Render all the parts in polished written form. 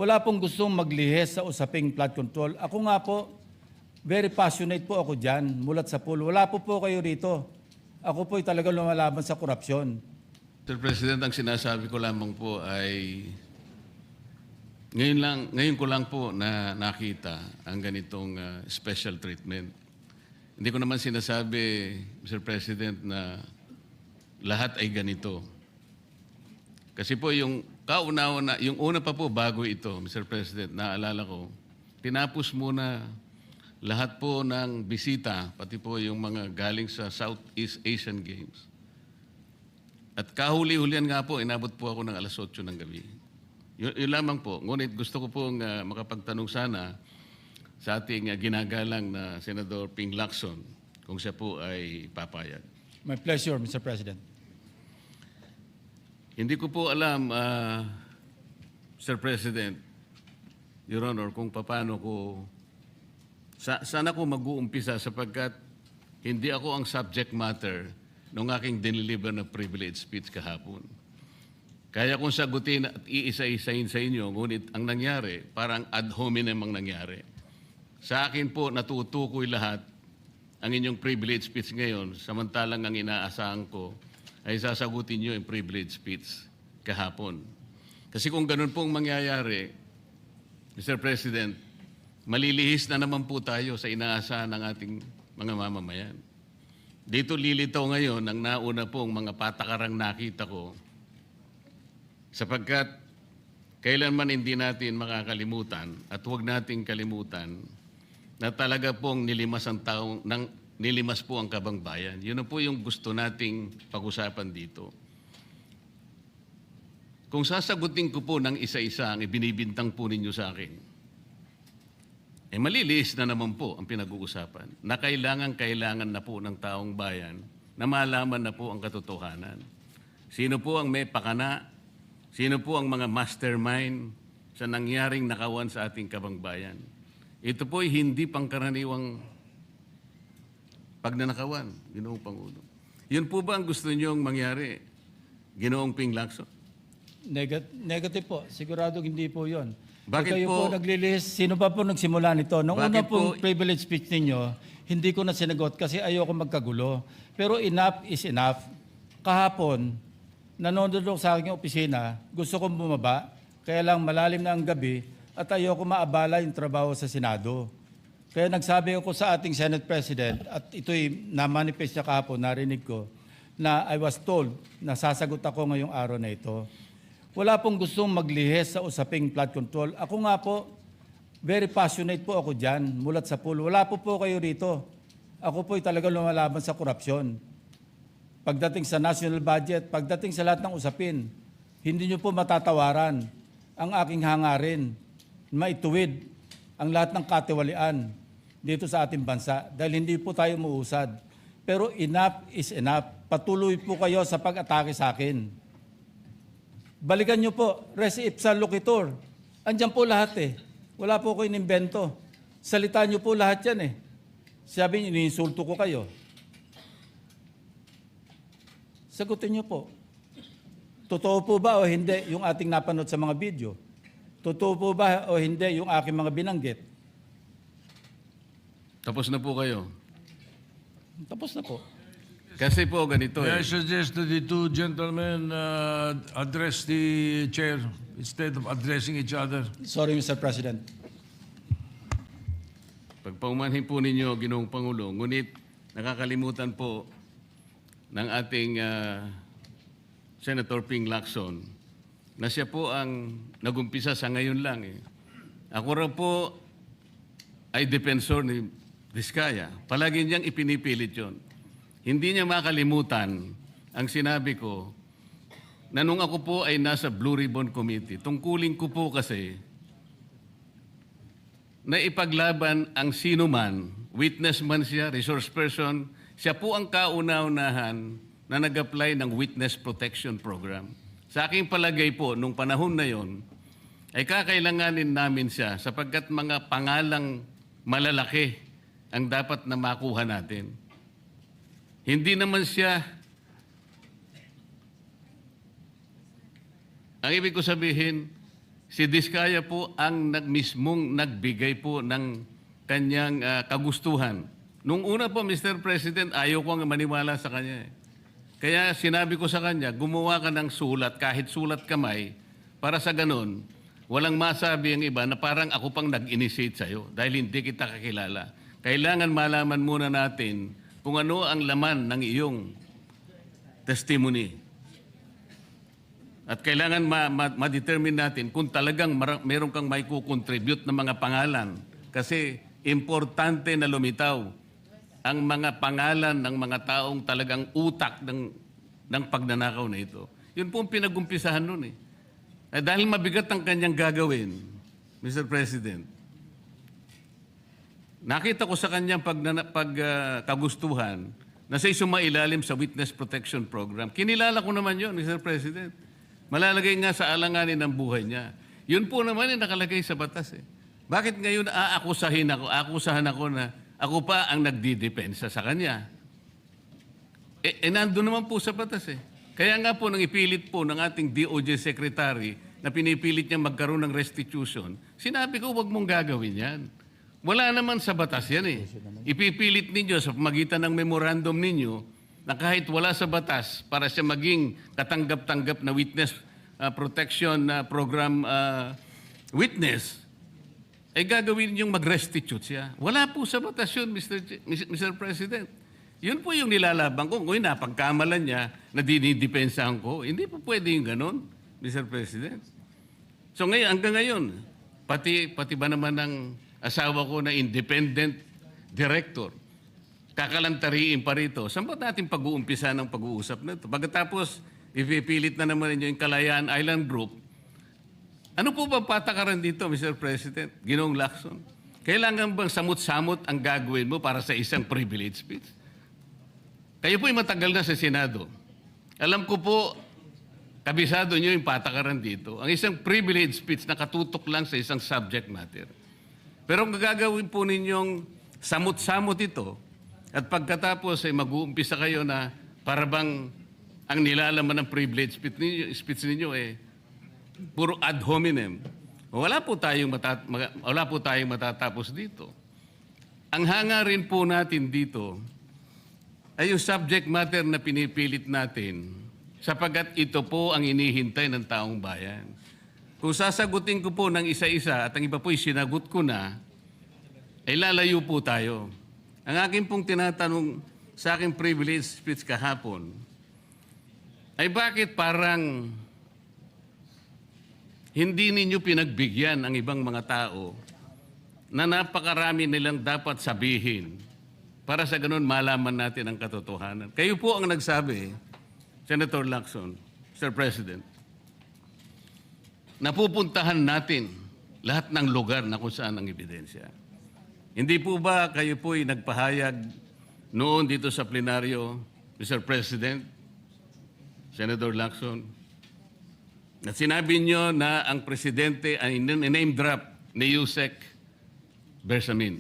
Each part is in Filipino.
wala pong gustong maglihis sa usaping flood control. Ako nga po, very passionate po ako dyan, mulat sa pool. Wala po kayo rito. Ako po'y talagang lumalaban sa korupsyon. Mr. President, ang sinasabi ko lamang po ay ngayon ko lang po na nakita ang ganitong special treatment. Hindi ko naman sinasabi, Mr. President, na lahat ay ganito. Kasi po yung yung una pa po bago ito, Mr. President, naalala ko, tinapos muna lahat po ng bisita, pati po yung mga galing sa Southeast Asian Games. At kahuli-hulian nga po, inabot po ako ng alas 8 ng gabi. Yun lamang po. Ngunit gusto ko pong makapagtanong sana sa ating ginagalang na Senador Ping Lacson kung siya po ay papayag. My pleasure, Mr. President. Hindi ko po alam, Mr. President, Your Honor, kung paano ko, saan ako mag-uumpisa sapagkat hindi ako ang subject matter ng aking dineliver na privilege speech kahapon. Kaya kong sagutin at iisa-isahin sa inyo, ngunit ang nangyari, parang ad hominem ang nangyari. Sa akin po, natutukoy lahat ang inyong privilege speech ngayon, samantalang ang inaasahan ko ay sasagutin nyo yung privilege speech kahapon. Kasi kung ganun pong mangyayari, Mr. President, malilihis na naman po tayo sa inaasahan ng ating mga mamamayan. Dito lilitaw ngayon ang nauna pong mga patakarang nakita ko sapagkat kailanman hindi natin makakalimutan at huwag nating kalimutan na talaga pong nilimas po ang kabangbayan. Yun na po yung gusto nating pag-usapan dito. Kung sasagutin ko po ng isa-isa ang ibinibintang po ninyo sa akin, maliliis na naman po ang pinag-uusapan na kailangan na po ng taong bayan na malaman na po ang katotohanan. Sino po ang may pakana? Sino po ang mga mastermind sa nangyaring nakawan sa ating kabangbayan? Ito po ay hindi pangkaraniwang pagnanakawan, Ginoong Pangulo. Yun po ba ang gusto niyong mangyari, Ginoong Ping Lacson? Negative po. Sigurado hindi po yun. Bakit kayo po? po naglilihis, sino pa po nagsimula nito? Nung una pong privilege speech ninyo, hindi ko na sinagot kasi ayoko magkagulo. Pero enough is enough. Kahapon, nanonood ako sa aking opisina, gusto kong bumaba, kaya lang malalim na ang gabi at ayoko maabala yung trabaho sa Senado. Kaya nagsabi ako sa ating Senate President, at ito'y na-manifest niya kahapon, narinig ko, na I was told na sasagot ako ngayong araw na ito. Wala pong gustong maglihis sa usaping flood control. Ako nga po, very passionate po ako dyan, mulat sa pool. Wala po kayo rito. Ako po'y talagang lumalaban sa korupsyon. Pagdating sa national budget, pagdating sa lahat ng usapin, hindi nyo po matatawaran ang aking hangarin, maituwid ang lahat ng katiwalian dito sa ating bansa dahil hindi po tayo muusad. Pero enough is enough. Patuloy po kayo sa pag-atake sa akin. Balikan nyo po, res ipsa loquitur. Andyan po lahat eh. Wala po ko inimbento. Salita nyo po lahat yan eh. Sabi nyo, iniinsulto ko kayo. Sagutin nyo po. Totoo po ba o hindi yung ating napanood sa mga video? Totoo po ba o hindi yung aking mga binanggit? Tapos na po kayo. Tapos na po. Kasi po ganito May I suggest that the two gentlemen address the chair instead of addressing each other. Sorry, Mr. President. Pagpaumanhin po ninyo, Ginoong Pangulo, ngunit nakakalimutan po ng ating Senator Ping Lacson na siya po ang nagumpisa sa ngayon lang. Ako raw po ay defensor ni Vizcaya. Palagi niyang ipinipilit yun. Hindi niya makalimutan ang sinabi ko na nung ako po ay nasa Blue Ribbon Committee, tungkulin ko po kasi na ipaglaban ang sino man, witness man siya, resource person, siya po ang kauna-unahan na nag-apply ng Witness Protection Program. Sa aking palagay po, nung panahon na yon, ay kakailanganin namin siya sapagkat mga pangalang malalaki ang dapat na makuha natin. Hindi naman siya, ang ibig ko sabihin, si Diskaya po ang mismong nagbigay po ng kanyang kagustuhan. Nung una po, Mr. President, ayaw ko ang maniwala sa kanya. Kaya sinabi ko sa kanya, gumawa ka ng sulat, kahit sulat kamay, para sa ganun, walang masabi ang iba na parang ako pang nag-initiate sa'yo dahil hindi kita kakilala. Kailangan malaman muna natin kung ano ang laman ng iyong testimony. At kailangan ma-determine natin kung talagang meron kang may kukontribute na mga pangalan. Kasi importante na lumitaw ang mga pangalan ng mga taong talagang utak ng pagnanakaw na ito. Yun po ang pinag-umpisahan nun eh. Dahil mabigat ang kanyang gagawin, Mr. President, nakita ko sa kanyang kagustuhan na siya'y sumailalim sa Witness Protection Program. Kinilala ko naman yun, Mr. President. Malalagay nga sa alanganin ng buhay niya. Yun po naman yung nakalagay sa batas eh. Bakit ngayon akusahan ako na ako pa ang nagdidepensa sa kanya? Nandun naman po sa batas eh. Kaya nga po nang ipilit po ng ating DOJ Secretary na pinipilit niya magkaroon ng restitution, sinabi ko huwag mong gagawin yan. Wala naman sa batas yan eh. Ipipilit ninyo sa pamagitan ng memorandum ninyo na kahit wala sa batas para siya maging katanggap-tanggap na witness protection program witness, ay gagawin yung mag-restitute siya. Wala po sa batas yun, Mr. President. Yun po yung nilalaban ko. Kung napagkamalan niya na dinidepensahan ko, hindi po pwede yung ganun, Mr. President. So ngayon, hanggang ngayon, pati ba naman ng asawa ko na independent director, kakalantariin pa rito. Saan ba natin pag-uumpisa ng pag-uusap na ito? Pagkatapos, ipipilit na naman ninyo yung Kalayaan Island Group. Ano po ba patakaran dito, Mr. President? Ginoong Lacson? Kailangan bang samot-samot ang gagawin mo para sa isang privilege speech? Kayo po'y matagal na sa Senado. Alam ko po, kabisado nyo yung patakaran dito. Ang isang privilege speech na katutok lang sa isang subject matter. Pero kung gagawin po ninyong samot-samot ito, at pagkatapos ay mag-uumpisa kayo na para bang ang nilalaman ng privilege speech ninyo eh puro ad hominem. Wala po tayong matatapos dito. Ang hangarin po natin dito ay yung subject matter na pinipilit natin sapagkat ito po ang inihintay ng taong bayan. Kung sasagutin ko po ng isa-isa at ang iba po'y sinagot ko na, ay lalayo po tayo. Ang akin pong tinatanong sa aking privilege speech kahapon ay bakit parang hindi ninyo pinagbigyan ang ibang mga tao na napakarami nilang dapat sabihin para sa ganun malaman natin ang katotohanan. Kayo po ang nagsabi, Senator Lacson, Mr. President, napupuntahan natin lahat ng lugar na kung saan ang ebidensya. Hindi po ba kayo po'y nagpahayag noon dito sa plenaryo, Mr. President, Senator Lacson, at sinabi nyo na ang presidente ay name drop ni Yusek Bersamin.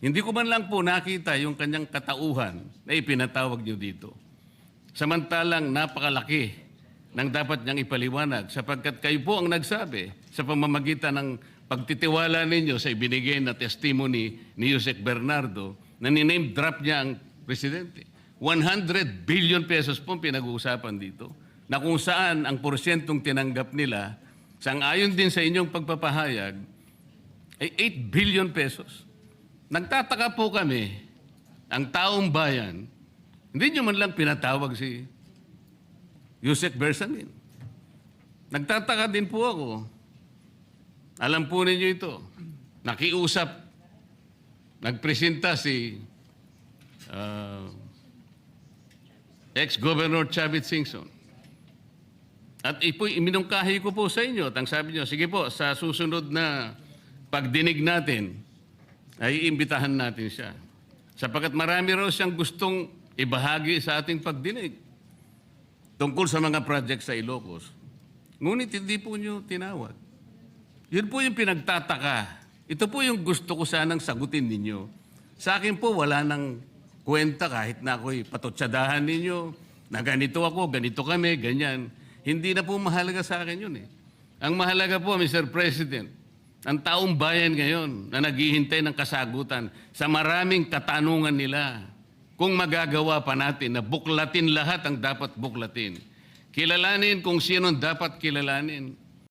Hindi ko man lang po nakita yung kanyang katauhan na ipinatawag nyo dito. Samantalang napakalaki ng dapat niyang ipaliwanag sapagkat kayo po ang nagsabi sa pamamagitan ng pagtitiwala ninyo sa ibinigay na testimony ni Yusek Bernardo na niname drop niya ang presidente. 100 billion pesos po pinag-uusapan dito na kung saan ang porsyentong tinanggap nila sang-ayon din sa inyong pagpapahayag ay 8 billion pesos. Nagtataka po kami, ang taong bayan, hindi nyo man lang pinatawag si Yusek Bersamin. Nagtataka din po ako. Alam po ninyo ito. Nakiusap, nagpresenta si ex-Governor Chavit Singson. At iminungkahi ko po sa inyo at ang sabi nyo, sige po, sa susunod na pagdinig natin, ay iimbitahan natin siya. Sapagkat marami raw siyang gustong ibahagi sa ating pagdinig tungkol sa mga project sa Ilocos. Ngunit hindi po nyo tinawag. Yun po yung pinagtataka. Ito po yung gusto ko sanang sagutin ninyo. Sa akin po, wala nang kwenta kahit na ako'y patutsadahan ninyo, na ganito ako, ganito kami, ganyan. Hindi na po mahalaga sa akin yun eh. Ang mahalaga po, Mr. President, ang taong bayan ngayon na naghihintay ng kasagutan sa maraming katanungan nila, kung magagawa pa natin na buklatin lahat ang dapat buklatin. Kilalanin kung sino dapat kilalanin.